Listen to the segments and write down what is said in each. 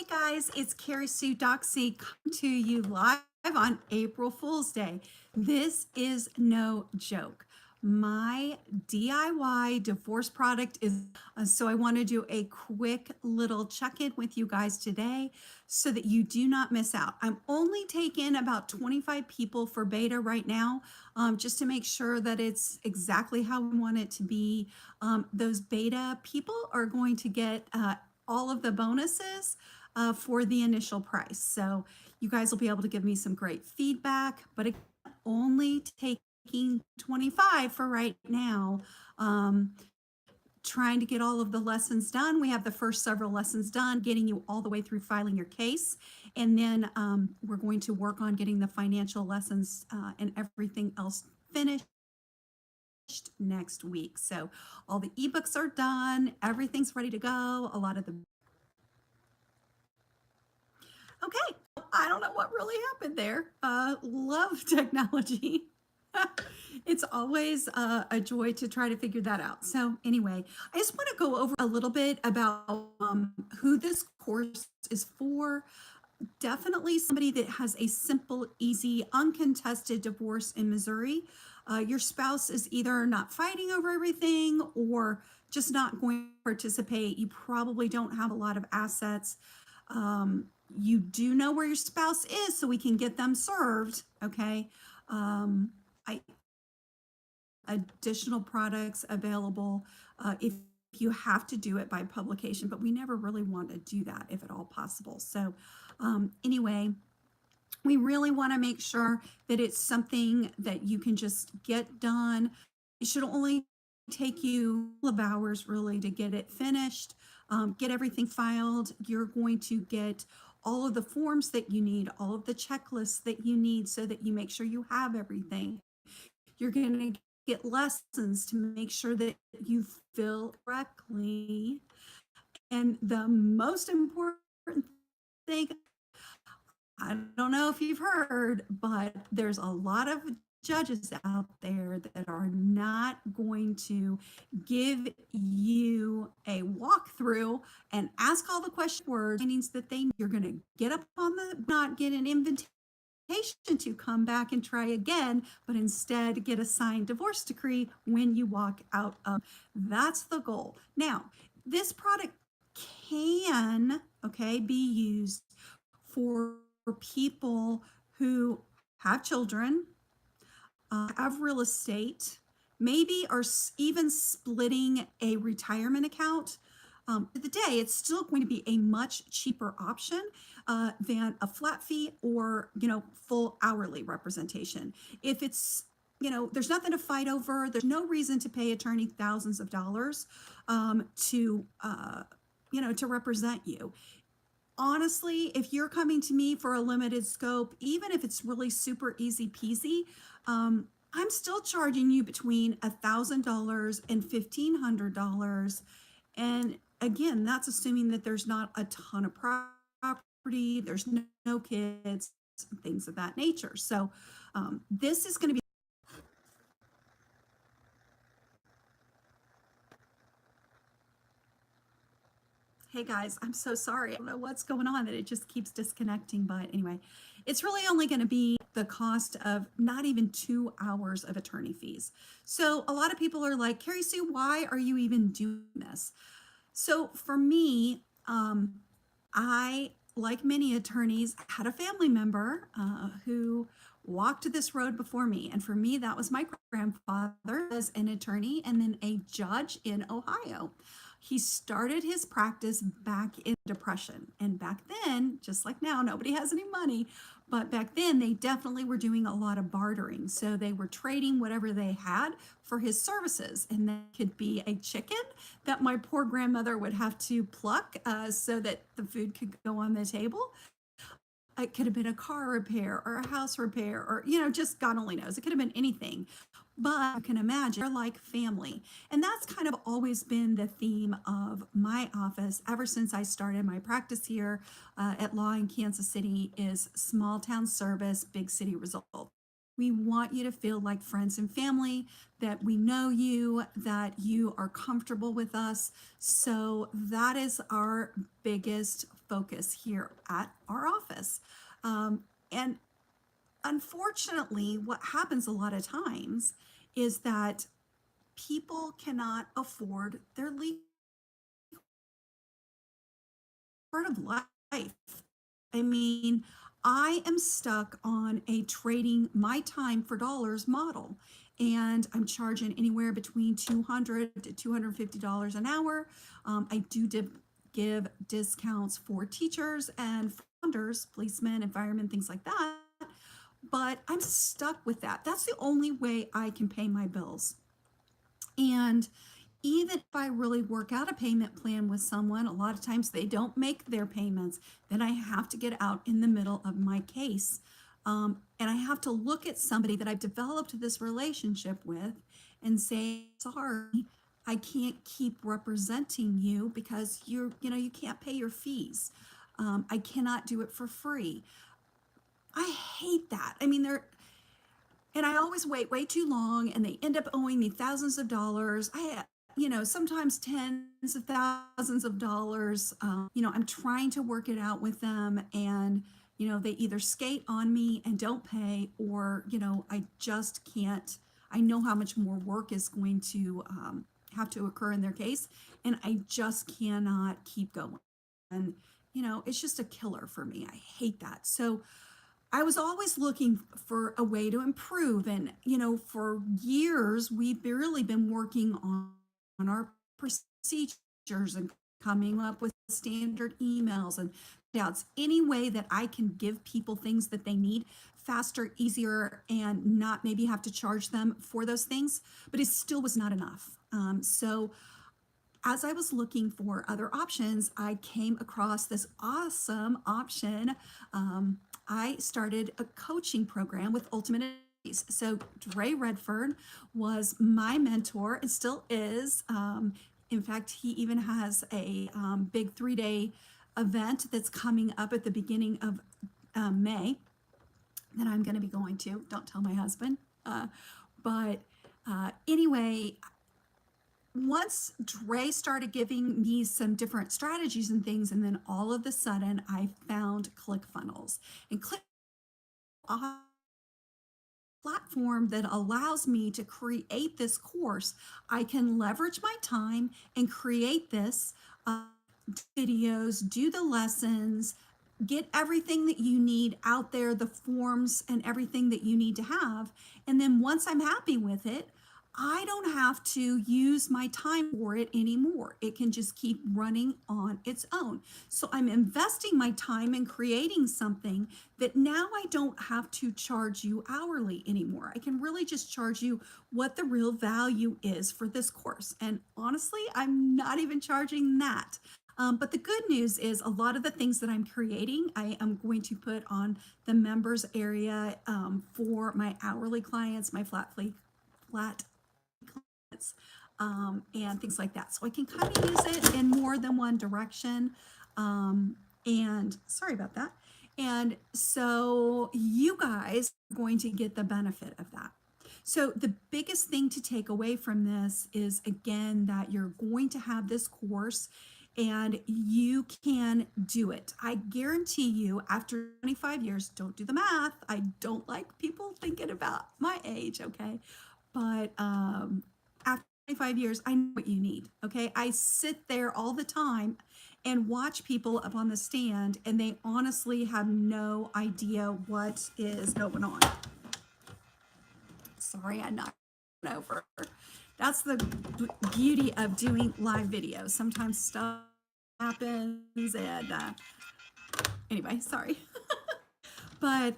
Hey guys, it's Carrie Sue Doxy coming to you live on April Fool's Day. This is no joke. My DIY divorce product is, so I want to do a quick little check-in with you guys today so that you do not miss out. I'm only taking about 25 people for beta right now, just to make sure that it's exactly how we want it to be. Those beta people are going to get all of the bonuses for the initial price. So you guys will be able to give me some great feedback, but again, only taking 25 for right now. Trying to get all of the lessons done. We have the first several lessons done, getting you all the way through filing your case. And then we're going to work on getting the financial lessons and everything else finished next week. So all the ebooks are done. Everything's ready to go. A lot of the Okay, I don't know what really happened there. Love technology. It's always a joy to try to figure that out. So anyway, I just want to go over a little bit about who this course is for. Definitely somebody that has a simple, easy, uncontested divorce in Missouri. Your spouse is either not fighting over everything or just not going to participate. You probably don't have a lot of assets. You do know where your spouse is, so we can get them served. Okay. I additional products available if you have to do it by publication, but we never really want to do that if at all possible. So anyway, we really want to make sure that it's something that you can just get done. It should only take you a couple of hours really to get it finished, get everything filed. You're going to get all of the forms that you need, all of the checklists that you need so that you make sure you have everything. You're going to get lessons to make sure that you fill correctly. And the most important thing, I don't know if you've heard, but there's a lot of judges out there that are not going to give you a walkthrough and ask all the question words that you're going to get up on the not get an invitation to come back and try again, but instead get a signed divorce decree when you walk out of. That's the goal. Now, this product can, okay, be used for people who have children, have real estate, maybe are even splitting a retirement account. The day, it's still going to be a much cheaper option than a flat fee or, full hourly representation. If it's, there's nothing to fight over. There's no reason to pay attorney thousands of dollars to, to represent you. Honestly, if you're coming to me for a limited scope, even if it's really super easy peasy, I'm still charging you between $1,000 and $1,500. And again, that's assuming that there's not a ton of property, there's no kids, things of that nature. So this is going to be. Hey guys, I'm so sorry. I don't know what's going on that it just keeps disconnecting. But anyway, it's really only going to be the cost of not even 2 hours of attorney fees. So a lot of people are like, Carrie Sue, why are you even doing this? So for me, I, like many attorneys, had a family member who walked this road before me. And for me, that was my grandfather as an attorney and then a judge in Ohio. He started his practice back in Depression. And back then, just like now, nobody has any money. But back then, they definitely were doing a lot of bartering. So they were trading whatever they had for his services. And that could be a chicken that my poor grandmother would have to pluck so that the food could go on the table. It could have been a car repair or a house repair or, just God only knows. It could have been anything. But you can imagine, they're like family. And that's kind of always been the theme of my office ever since I started my practice here at Law in Kansas City is small town service, big city results. We want you to feel like friends and family, that we know you, that you are comfortable with us. So that is our biggest focus here at our office. And unfortunately, what happens a lot of times is that people cannot afford their legal part of life. I mean, I am stuck on a trading my time for dollars model, and I'm charging anywhere between $200 to $250 an hour. I do give discounts for teachers and founders, policemen, environment, things like that. But I'm stuck with that. That's the only way I can pay my bills. And even if I really work out a payment plan with someone, a lot of times they don't make their payments. Then I have to get out in the middle of my case. And I have to look at somebody that I've developed this relationship with and say, sorry, I can't keep representing you because you can't pay your fees. I cannot do it for free. I hate that. I mean, and I always wait way too long and they end up owing me thousands of dollars. Sometimes tens of thousands of dollars. I'm trying to work it out with them, and, they either skate on me and don't pay, or, I just can't. I know how much more work is going to have to occur in their case, and I just cannot keep going. And, it's just a killer for me. I hate that. So, I was always looking for a way to improve. And, for years, we've really been working on our procedures and coming up with standard emails and doubts. Any way that I can give people things that they need faster, easier, and not maybe have to charge them for those things, but it still was not enough. So as I was looking for other options, I came across this awesome option. I started a coaching program with Ultimate Abilities. So Dre Redfern was my mentor and still is. In fact, he even has a big 3-day event that's coming up at the beginning of May that I'm going to be going to. Don't tell my husband. But anyway, once Dre started giving me some different strategies and things, and then all of a sudden I found ClickFunnels. And a platform that allows me to create this course. I can leverage my time and create this videos, do the lessons, get everything that you need out there, the forms and everything that you need to have. And then once I'm happy with it, I don't have to use my time for it anymore. It can just keep running on its own. So I'm investing my time in creating something that now I don't have to charge you hourly anymore. I can really just charge you what the real value is for this course. And honestly, I'm not even charging that. But the good news is a lot of the things that I'm creating, I am going to put on the members area for my hourly clients, my flat and things like that. So I can kind of use it in more than one direction. And sorry about that. And so you guys are going to get the benefit of that. So the biggest thing to take away from this is, again, that you're going to have this course and you can do it. I guarantee you, after 25 years, don't do the math. I don't like people thinking about my age, okay? But after 25 years, I know what you need, okay? I sit there all the time and watch people up on the stand, and they honestly have no idea what is going on. Sorry, I knocked over. That's the beauty of doing live videos. Sometimes stuff happens, and anyway, sorry. But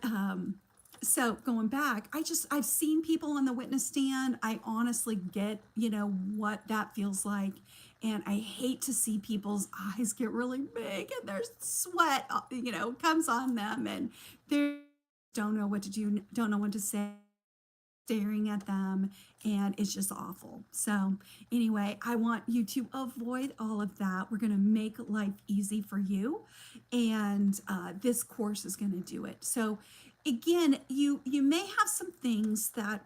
so going back, I've seen people on the witness stand. I honestly get, what that feels like. And I hate to see people's eyes get really big and their sweat, comes on them, and they don't know what to do, don't know what to say, staring at them, and it's just awful. So anyway, I want you to avoid all of that. We're going to make life easy for you, and this course is going to do it. So again, you may have some things that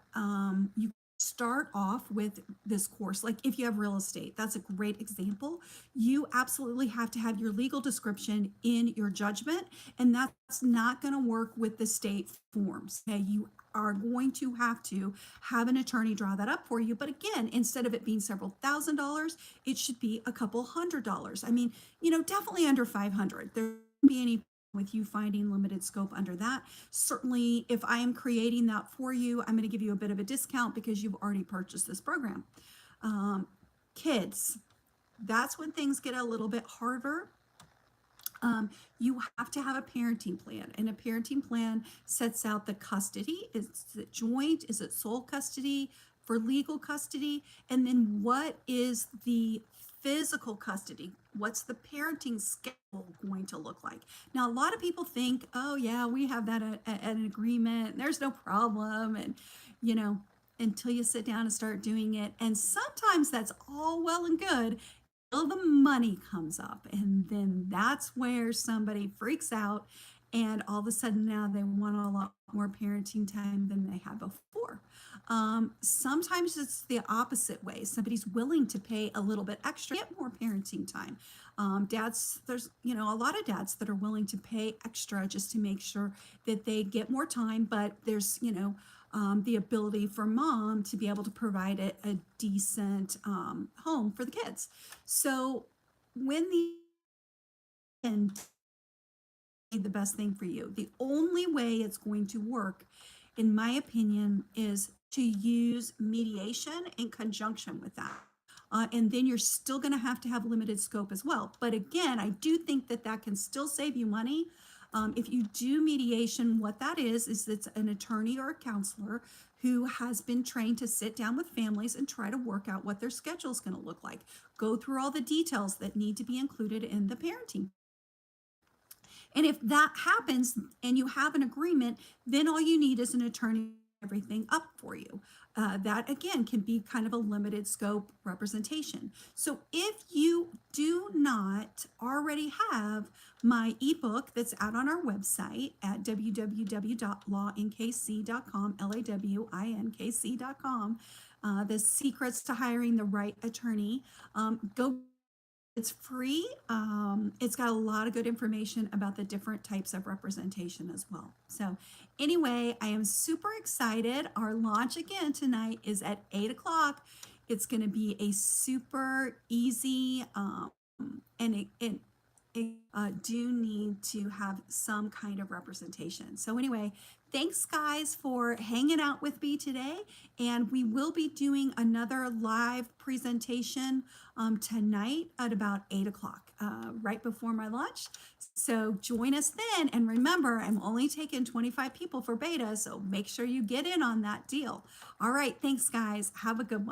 you start off with this course. Like if you have real estate, that's a great example. You absolutely have to have your legal description in your judgment, and that's not going to work with the state forms. Okay, you are going to have an attorney draw that up for you. But again, instead of it being several $1,000s, it should be a couple $100s. I mean, definitely under 500. There won't be any with you finding limited scope under that. Certainly, if I am creating that for you, I'm going to give you a bit of a discount because you've already purchased this program. Um, Kids, that's when things get a little bit harder. You have to have a parenting plan, and a parenting plan sets out the custody. Is it joint? Is it sole custody? For legal custody? And then what is the physical custody? What's the parenting schedule going to look like? Now, a lot of people think, oh, yeah, we have that at an agreement, and there's no problem. And, you know, until you sit down and start doing it. And sometimes that's all well and good till the money comes up. And then that's where somebody freaks out. And all of a sudden now they want a lot more parenting time than they had before. Sometimes it's the opposite way. Somebody's willing to pay a little bit extra, get more parenting time. Dads, there's, a lot of dads that are willing to pay extra just to make sure that they get more time, but there's, the ability for mom to be able to provide a decent home for the kids. So when the best thing for you, the only way it's going to work, in my opinion, is to use mediation in conjunction with that. And then you're still going to have limited scope as well. But again, I do think that can still save you money. If you do mediation, what that is it's an attorney or a counselor who has been trained to sit down with families and try to work out what their schedule is going to look like, go through all the details that need to be included in the parenting. And if that happens and you have an agreement, then all you need is an attorney everything up for you. That again can be kind of a limited scope representation. So if you do not already have my ebook that's out on our website at www.lawinkc.com, LAWINKC.com, The Secrets to Hiring the Right Attorney, go. It's free. It's got a lot of good information about the different types of representation as well. So anyway, I am super excited. Our launch again tonight is at 8 o'clock. It's going to be a super easy, and it do need to have some kind of representation. So anyway, thanks guys for hanging out with me today. And we will be doing another live presentation tonight at about 8 o'clock, right before my lunch. So join us then. And remember, I'm only taking 25 people for beta, so make sure you get in on that deal. All right, thanks guys. Have a good one.